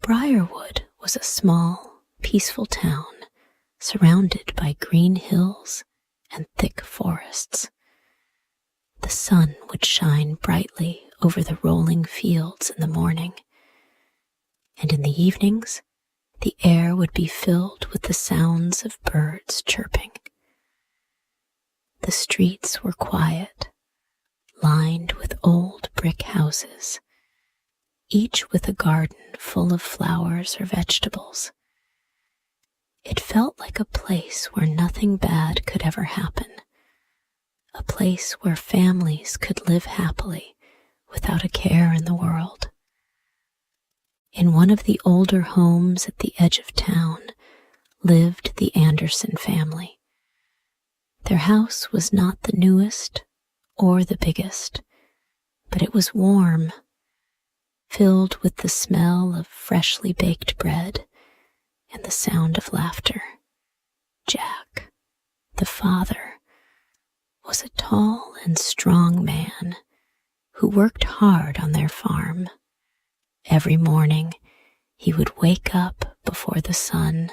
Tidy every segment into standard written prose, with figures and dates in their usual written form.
Briarwood was a small, peaceful town surrounded by green hills and thick forests. The sun would shine brightly over the rolling fields in the morning, and in the evenings, the air would be filled with the sounds of birds chirping. The streets were quiet, lined with old brick houses, each with a garden full of flowers or vegetables. It felt like a place where nothing bad could ever happen, a place where families could live happily without a care in the world. In one of the older homes at the edge of town lived the Anderson family. Their house was not the newest or the biggest, but it was warm, filled with the smell of freshly baked bread and the sound of laughter. Jack, the father, was a tall and strong man who worked hard on their farm. Every morning, he would wake up before the sun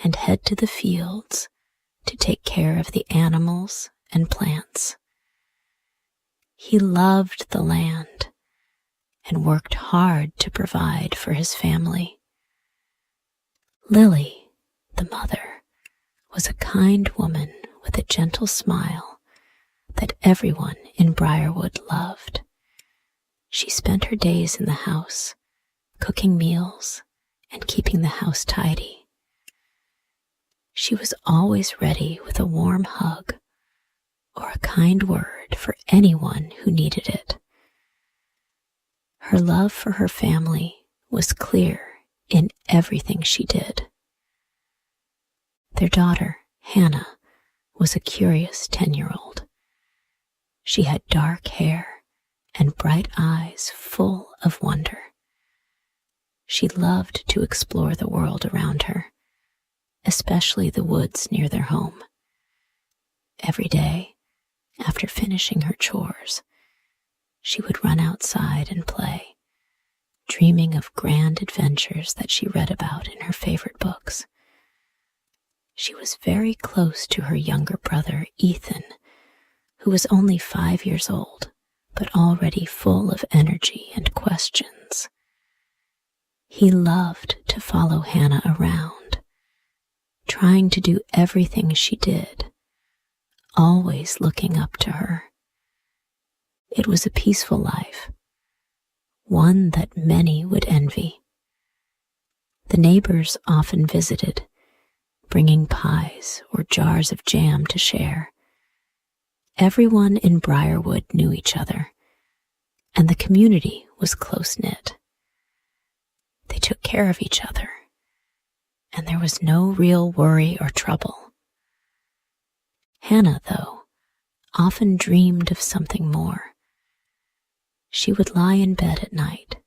and head to the fields to take care of the animals and plants. He loved the land and worked hard to provide for his family. Lily, the mother, was a kind woman with a gentle smile that everyone in Briarwood loved. She spent her days in the house, cooking meals and keeping the house tidy. She was always ready with a warm hug or a kind word for anyone who needed it. Her love for her family was clear in everything she did. Their daughter, Hannah, was a curious 10-year-old. She had dark hair and bright eyes full of wonder. She loved to explore the world around her, especially the woods near their home. Every day, after finishing her chores, she would run outside and play, dreaming of grand adventures that she read about in her favorite books. She was very close to her younger brother, Ethan, who was only 5 years old, but already full of energy and questions. He loved to follow Hannah around, trying to do everything she did, always looking up to her. It was a peaceful life, one that many would envy. The neighbors often visited, bringing pies or jars of jam to share. Everyone in Briarwood knew each other, and the community was close-knit. They took care of each other, and there was no real worry or trouble. Hannah, though, often dreamed of something more. She would lie in bed at night,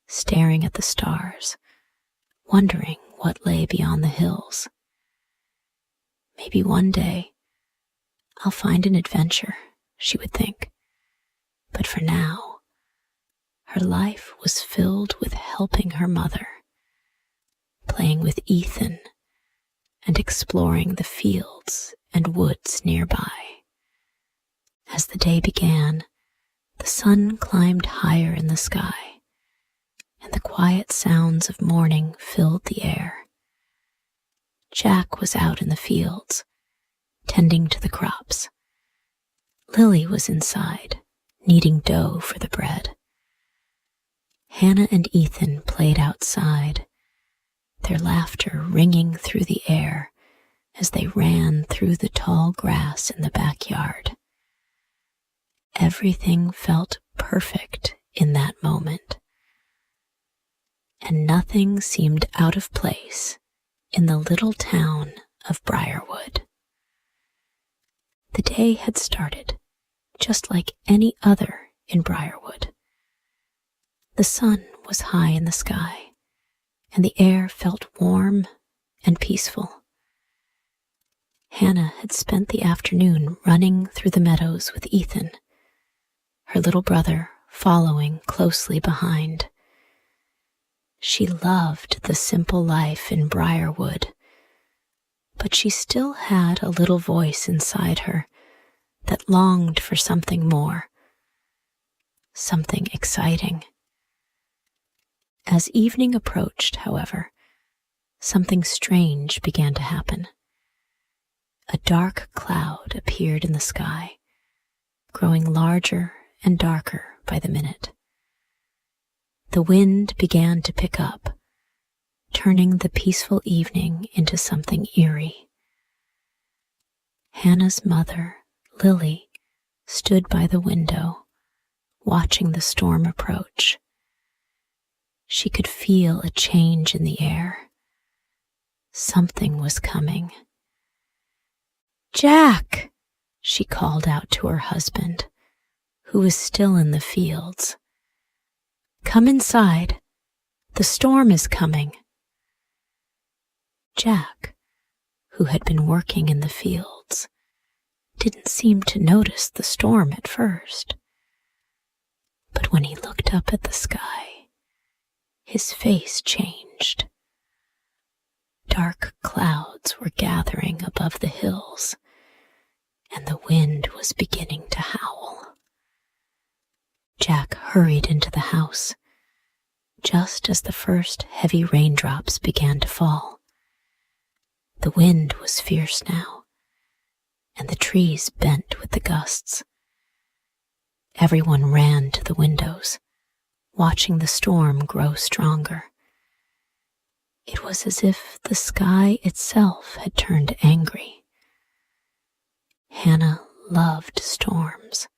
staring at the stars, wondering what lay beyond the hills. Maybe one day, I'll find an adventure, she would think. But for now, her life was filled with helping her mother, playing with Ethan, and exploring the fields and woods nearby. As the day began, the sun climbed higher in the sky, and the quiet sounds of morning filled the air. Jack was out in the fields, tending to the crops. Lily was inside, kneading dough for the bread. Hannah and Ethan played outside, their laughter ringing through the air as they ran through the tall grass in the backyard. Everything felt perfect in that moment, and nothing seemed out of place in the little town of Briarwood. The day had started just like any other in Briarwood. The sun was high in the sky, and the air felt warm and peaceful. Hannah had spent the afternoon running through the meadows with Ethan, her little brother following closely behind. She loved the simple life in Briarwood, but she still had a little voice inside her that longed for something more, something exciting. As evening approached, however, something strange began to happen. A dark cloud appeared in the sky, growing larger and darker by the minute. The wind began to pick up, turning the peaceful evening into something eerie. Hannah's mother, Lily, stood by the window, watching the storm approach. She could feel a change in the air. Something was coming. "Jack!" she called out to her husband, who was still in the fields. "Come inside. The storm is coming." Jack, who had been working in the fields, didn't seem to notice the storm at first. But when he looked up at the sky, his face changed. Dark clouds were gathering above the hills, and the wind was beginning to howl. Jack hurried into the house, just as the first heavy raindrops began to fall. The wind was fierce now, and the trees bent with the gusts. Everyone ran to the windows, watching the storm grow stronger. It was as if the sky itself had turned angry. Hannah loved storms.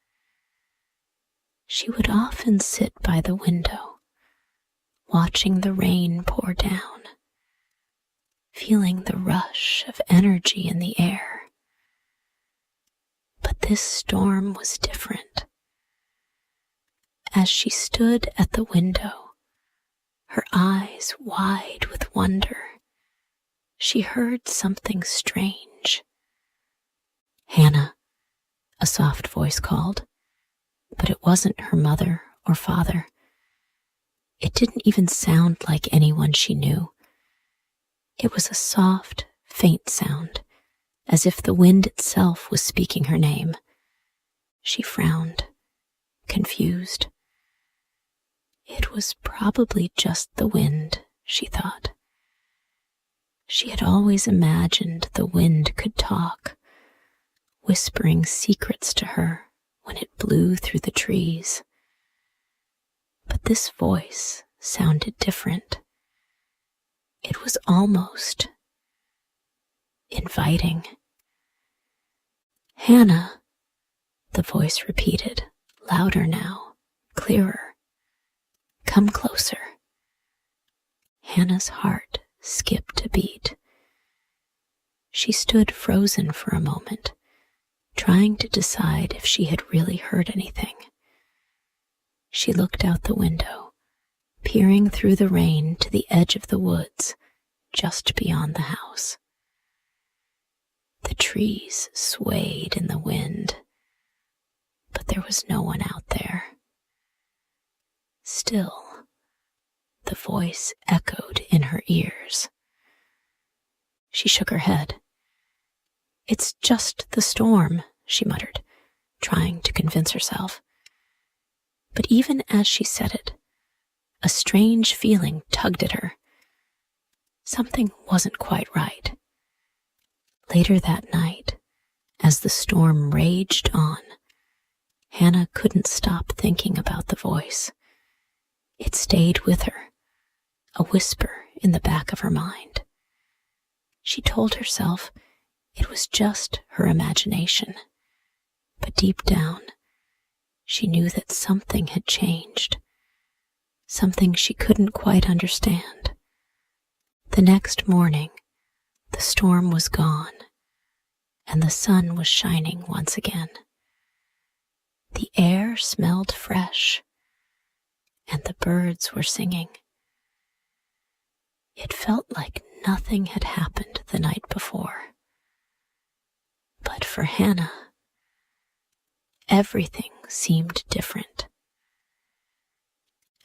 She would often sit by the window, watching the rain pour down, feeling the rush of energy in the air. But this storm was different. As she stood at the window, her eyes wide with wonder, she heard something strange. "Hannah," a soft voice called, but it wasn't her mother or father. It didn't even sound like anyone she knew. It was a soft, faint sound, as if the wind itself was speaking her name. She frowned, confused. It was probably just the wind, she thought. She had always imagined the wind could talk, whispering secrets to her when it blew through the trees. But this voice sounded different. It was almost inviting. "Hannah," the voice repeated, louder now, clearer. "Come closer." Hannah's heart skipped a beat. She stood frozen for a moment, trying to decide if she had really heard anything. She looked out the window, peering through the rain to the edge of the woods just beyond the house. The trees swayed in the wind, but there was no one out there. Still, the voice echoed in her ears. She shook her head. "It's just the storm," she muttered, trying to convince herself. But even as she said it, a strange feeling tugged at her. Something wasn't quite right. Later that night, as the storm raged on, Hannah couldn't stop thinking about the voice. It stayed with her, a whisper in the back of her mind. She told herself it was just her imagination, but deep down, she knew that something had changed, something she couldn't quite understand. The next morning, the storm was gone, and the sun was shining once again. The air smelled fresh, and the birds were singing. It felt like nothing had happened the night before. But for Hannah, everything seemed different.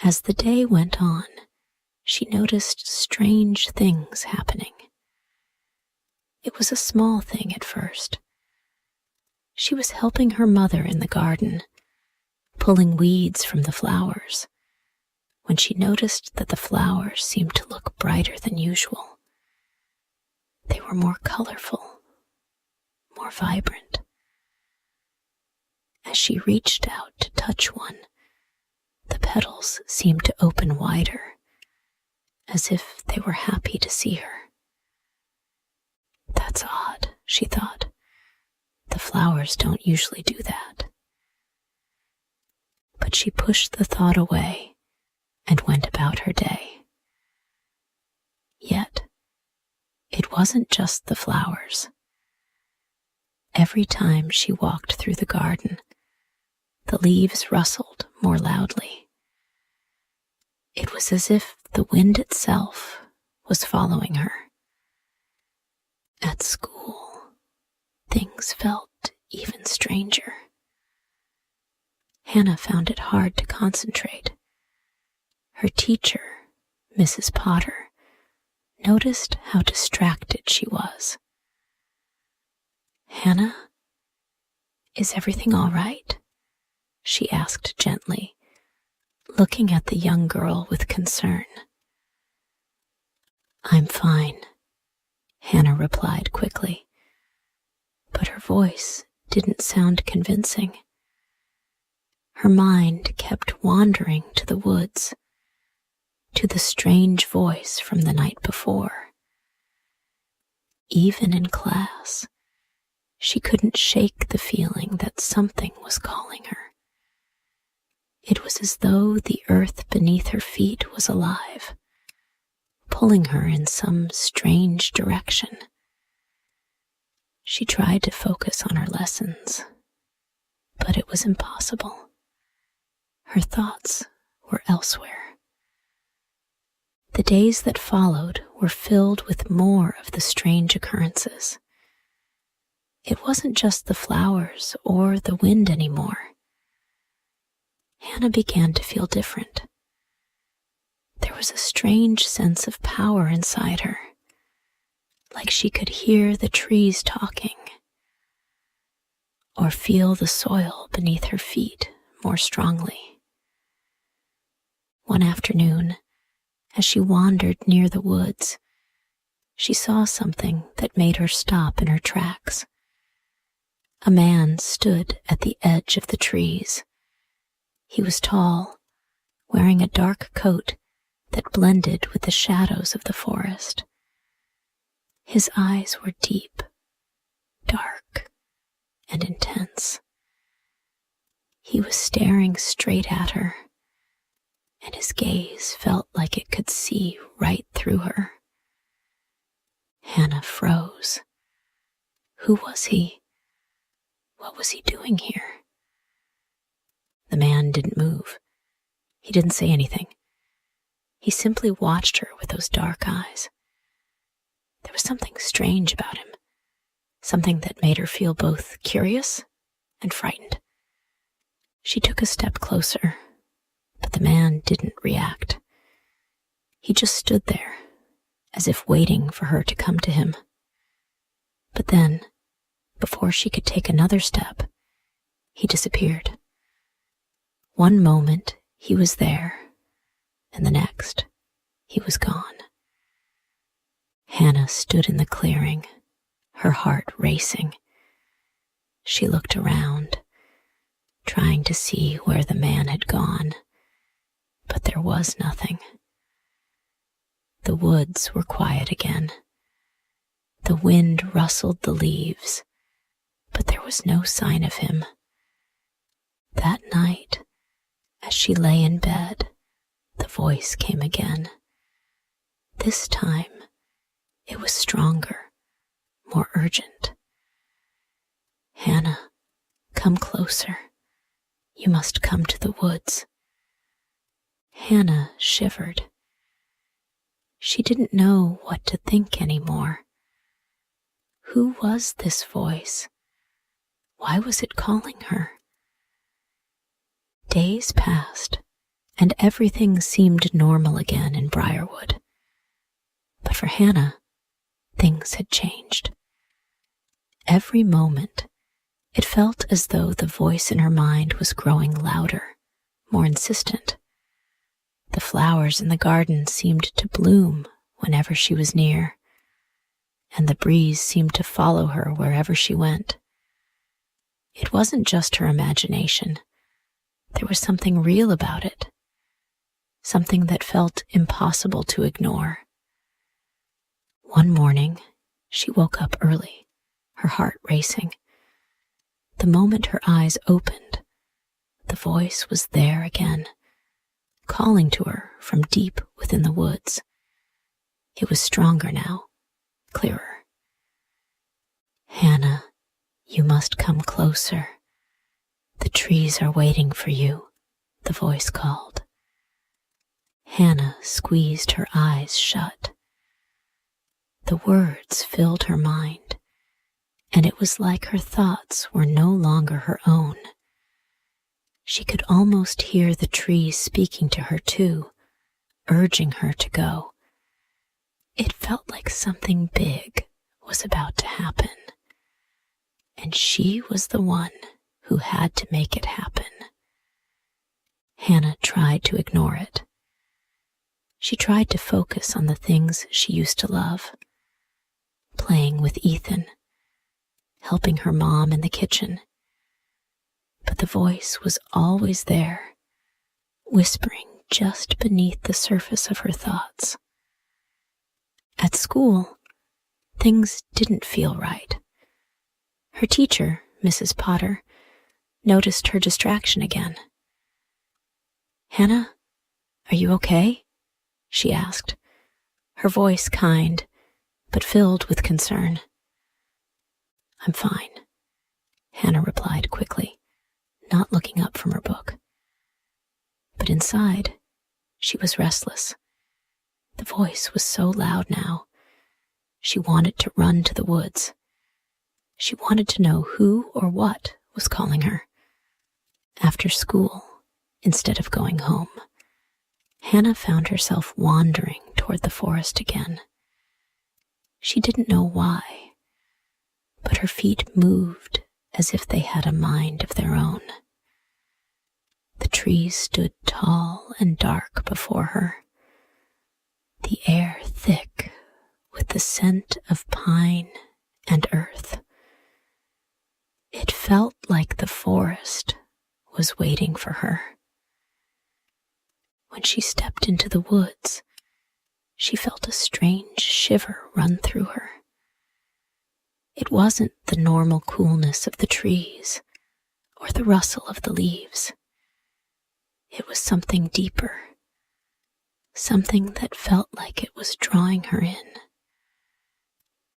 As the day went on, she noticed strange things happening. It was a small thing at first. She was helping her mother in the garden, pulling weeds from the flowers, when she noticed that the flowers seemed to look brighter than usual. They were more colorful, more vibrant. As she reached out to touch one, the petals seemed to open wider, as if they were happy to see her. That's odd, she thought. The flowers don't usually do that. But she pushed the thought away and went about her day. Yet, it wasn't just the flowers. Every time she walked through the garden, the leaves rustled more loudly. It was as if the wind itself was following her. At school, things felt even stranger. Hannah found it hard to concentrate. Her teacher, Mrs. Potter, noticed how distracted she was. "Hannah, is everything all right?" she asked gently, looking at the young girl with concern. "I'm fine," Hannah replied quickly, but her voice didn't sound convincing. Her mind kept wandering to the woods, to the strange voice from the night before. Even in class, she couldn't shake the feeling that something was calling her. It was as though the earth beneath her feet was alive, pulling her in some strange direction. She tried to focus on her lessons, but it was impossible. Her thoughts were elsewhere. The days that followed were filled with more of the strange occurrences. It wasn't just the flowers or the wind anymore. Hannah began to feel different. There was a strange sense of power inside her, like she could hear the trees talking, or feel the soil beneath her feet more strongly. One afternoon, as she wandered near the woods, she saw something that made her stop in her tracks. A man stood at the edge of the trees. He was tall, wearing a dark coat that blended with the shadows of the forest. His eyes were deep, dark, and intense. He was staring straight at her, and his gaze felt like it could see right through her. Hannah froze. Who was he? What was he doing here? The man didn't move. He didn't say anything. He simply watched her with those dark eyes. There was something strange about him, something that made her feel both curious and frightened. She took a step closer, but the man didn't react. He just stood there, as if waiting for her to come to him. But then, before she could take another step, he disappeared. One moment he was there, and the next he was gone. Hannah stood in the clearing, her heart racing. She looked around, trying to see where the man had gone, but there was nothing. The woods were quiet again. The wind rustled the leaves, but there was no sign of him. That night, as she lay in bed, the voice came again. This time, it was stronger, more urgent. "Hannah, come closer. You must come to the woods." Hannah shivered. She didn't know what to think anymore. Who was this voice? Why was it calling her? Days passed, and everything seemed normal again in Briarwood. But for Hannah, things had changed. Every moment, it felt as though the voice in her mind was growing louder, more insistent. The flowers in the garden seemed to bloom whenever she was near, and the breeze seemed to follow her wherever she went. It wasn't just her imagination. There was something real about it, something that felt impossible to ignore. One morning, she woke up early, her heart racing. The moment her eyes opened, the voice was there again, calling to her from deep within the woods. It was stronger now, clearer. "Hannah, you must come closer. The trees are waiting for you," the voice called. Hannah squeezed her eyes shut. The words filled her mind, and it was like her thoughts were no longer her own. She could almost hear the trees speaking to her too, urging her to go. It felt like something big was about to happen, and she was the one who had to make it happen. Hannah tried to ignore it. She tried to focus on the things she used to love, playing with Ethan, helping her mom in the kitchen. But the voice was always there, whispering just beneath the surface of her thoughts. At school, things didn't feel right. Her teacher, Mrs. Potter, noticed her distraction again. "Hannah, are you okay?" she asked, her voice kind, but filled with concern. "I'm fine," Hannah replied quickly, not looking up from her book. But inside, she was restless. The voice was so loud now. She wanted to run to the woods. She wanted to know who or what was calling her. After school, instead of going home, Hannah found herself wandering toward the forest again. She didn't know why, but her feet moved as if they had a mind of their own. The trees stood tall and dark before her, the air thick with the scent of pine and earth. It felt like the forest was waiting for her. When she stepped into the woods, she felt a strange shiver run through her. It wasn't the normal coolness of the trees or the rustle of the leaves. It was something deeper, something that felt like it was drawing her in.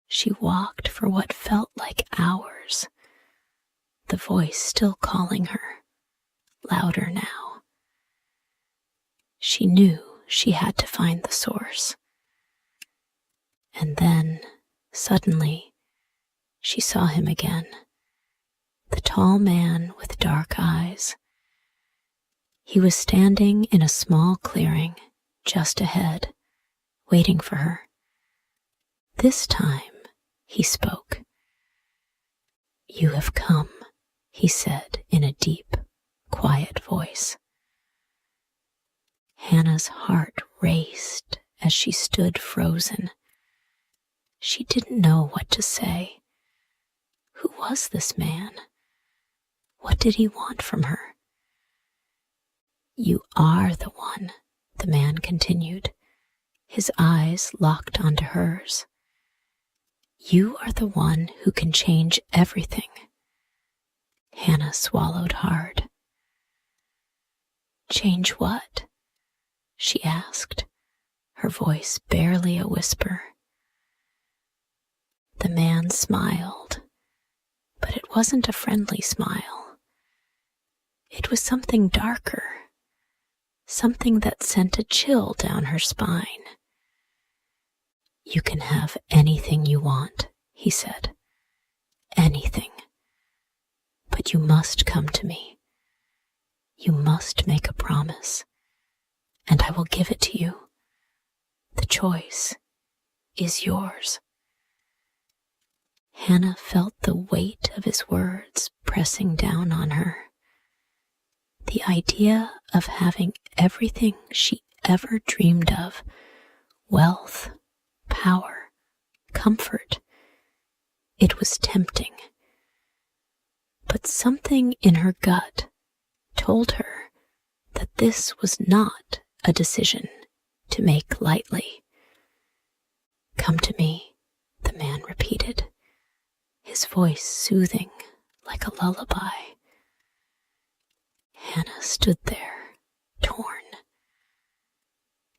She walked for what felt like hours, the voice still calling her, louder now. She knew she had to find the source. And then, suddenly, she saw him again, the tall man with dark eyes. He was standing in a small clearing just ahead, waiting for her. This time, he spoke. "You have come," he said in a deep, quiet voice. Hannah's heart raced as she stood frozen. She didn't know what to say. Who was this man? What did he want from her? "You are the one," the man continued, his eyes locked onto hers. "You are the one who can change everything." Hannah swallowed hard. "Change what?" she asked, her voice barely a whisper. The man smiled, but it wasn't a friendly smile. It was something darker, something that sent a chill down her spine. "You can have anything you want," he said. "Anything. But you must come to me. You must make a promise. and I will give it to you. The choice is yours." Hannah felt the weight of his words pressing down on her. The idea of having everything she ever dreamed of, wealth, power, comfort, it was tempting. But something in her gut told her that this was not a decision to make lightly. "Come to me," the man repeated, his voice soothing like a lullaby. Hannah stood there, torn.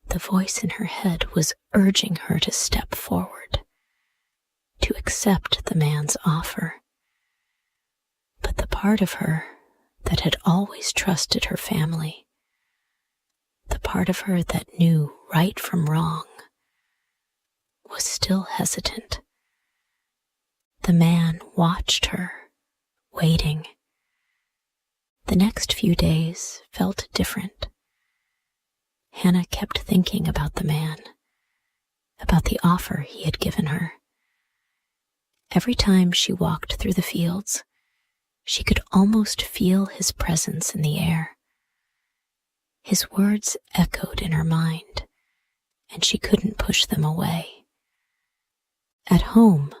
The voice in her head was urging her to step forward, to accept the man's offer. But the part of her that had always trusted her family, the part of her that knew right from wrong, was still hesitant. The man watched her, waiting. The next few days felt different. Hannah kept thinking about the man, about the offer he had given her. Every time she walked through the fields, she could almost feel his presence in the air. His words echoed in her mind, and she couldn't push them away. At home,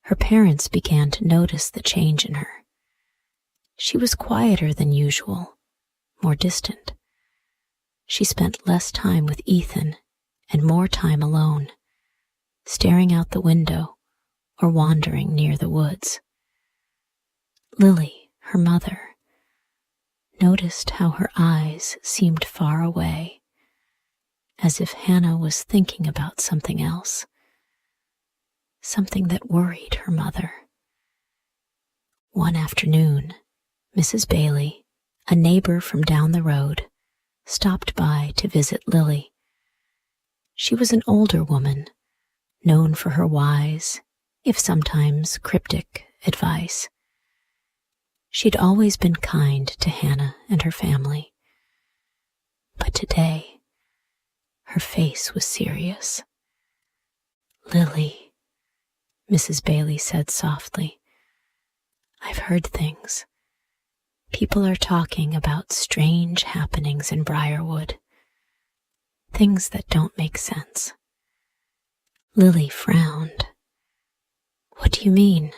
her parents began to notice the change in her. She was quieter than usual, more distant. She spent less time with Ethan and more time alone, staring out the window or wandering near the woods. Lily, her mother, noticed how her eyes seemed far away, as if Hannah was thinking about something else, something that worried her mother. One afternoon, Mrs. Bailey, a neighbor from down the road, stopped by to visit Lily. She was an older woman, known for her wise, if sometimes cryptic, advice. She'd always been kind to Hannah and her family. But today, her face was serious. "Lily," Mrs. Bailey said softly, "I've heard things. People are talking about strange happenings in Briarwood, things that don't make sense." Lily frowned. "What do you mean?"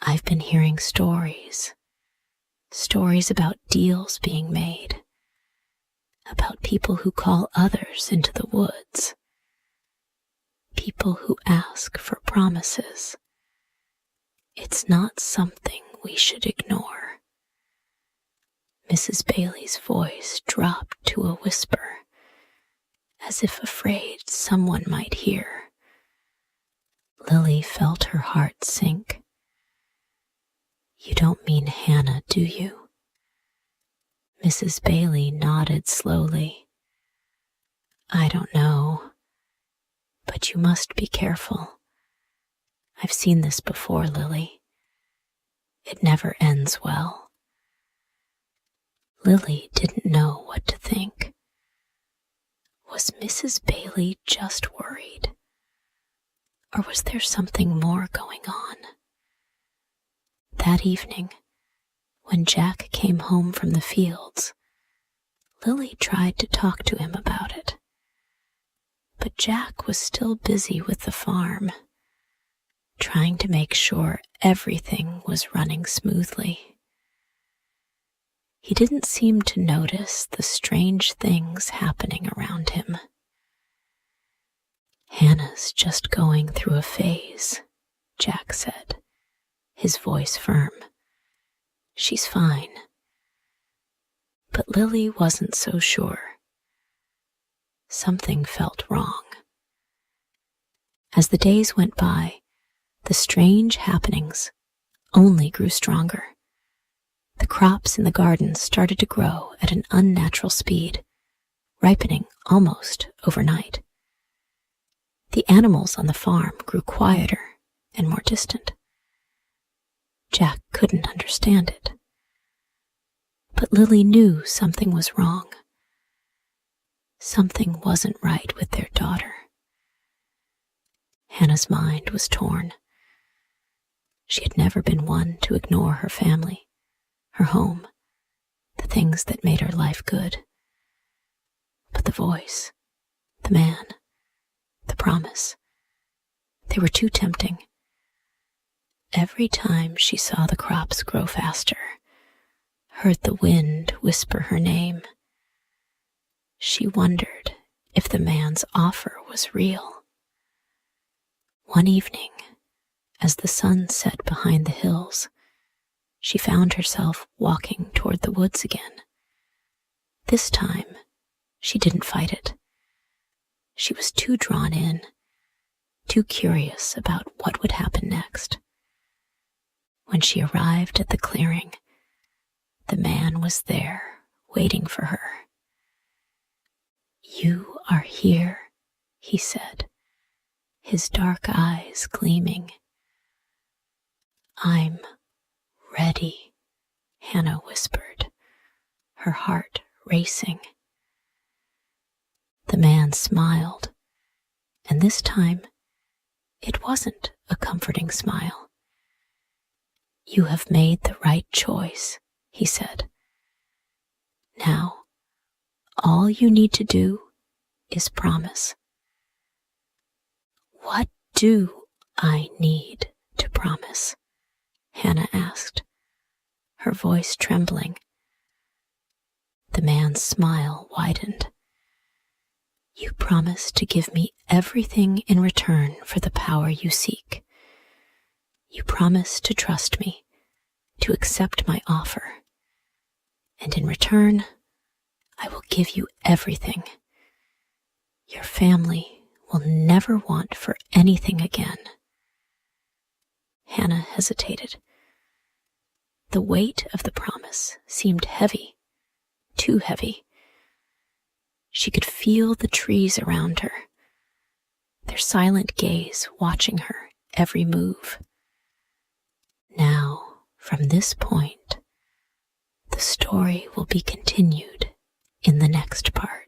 "I've been hearing stories about deals being made, about people who call others into the woods, people who ask for promises. It's not something we should ignore." Mrs. Bailey's voice dropped to a whisper, as if afraid someone might hear. Lily felt her heart sink. "You don't mean Hannah, do you?" Mrs. Bailey nodded slowly. "I don't know, but you must be careful. I've seen this before, Lily. It never ends well." Lily didn't know what to think. Was Mrs. Bailey just worried? Or was there something more going on? That evening, when Jack came home from the fields, Lily tried to talk to him about it. But Jack was still busy with the farm, trying to make sure everything was running smoothly. He didn't seem to notice the strange things happening around him. "Hannah's just going through a phase," Jack said, his voice firm. "She's fine." But Lily wasn't so sure. Something felt wrong. As the days went by, the strange happenings only grew stronger. The crops in the garden started to grow at an unnatural speed, ripening almost overnight. The animals on the farm grew quieter and more distant. Jack couldn't understand it. But Lily knew something was wrong. Something wasn't right with their daughter. Hannah's mind was torn. She had never been one to ignore her family, her home, the things that made her life good. But the voice, the man, the promise, they were too tempting. Every time she saw the crops grow faster, heard the wind whisper her name, she wondered if the man's offer was real. One evening, as the sun set behind the hills, she found herself walking toward the woods again. This time, she didn't fight it. She was too drawn in, too curious about what would happen next. When she arrived at the clearing, the man was there, waiting for her. "You are here," he said, his dark eyes gleaming. "I'm ready," Hannah whispered, her heart racing. The man smiled, and this time it wasn't a comforting smile. "You have made the right choice," he said. "Now, all you need to do is promise." "What do I need to promise?" Hannah asked, her voice trembling. The man's smile widened. "You promise to give me everything in return for the power you seek. You promise to trust me, to accept my offer, and in return, I will give you everything. Your family will never want for anything again." Hannah hesitated. The weight of the promise seemed heavy, too heavy. She could feel the trees around her, their silent gaze watching her every move. Now, from this point, the story will be continued in the next part.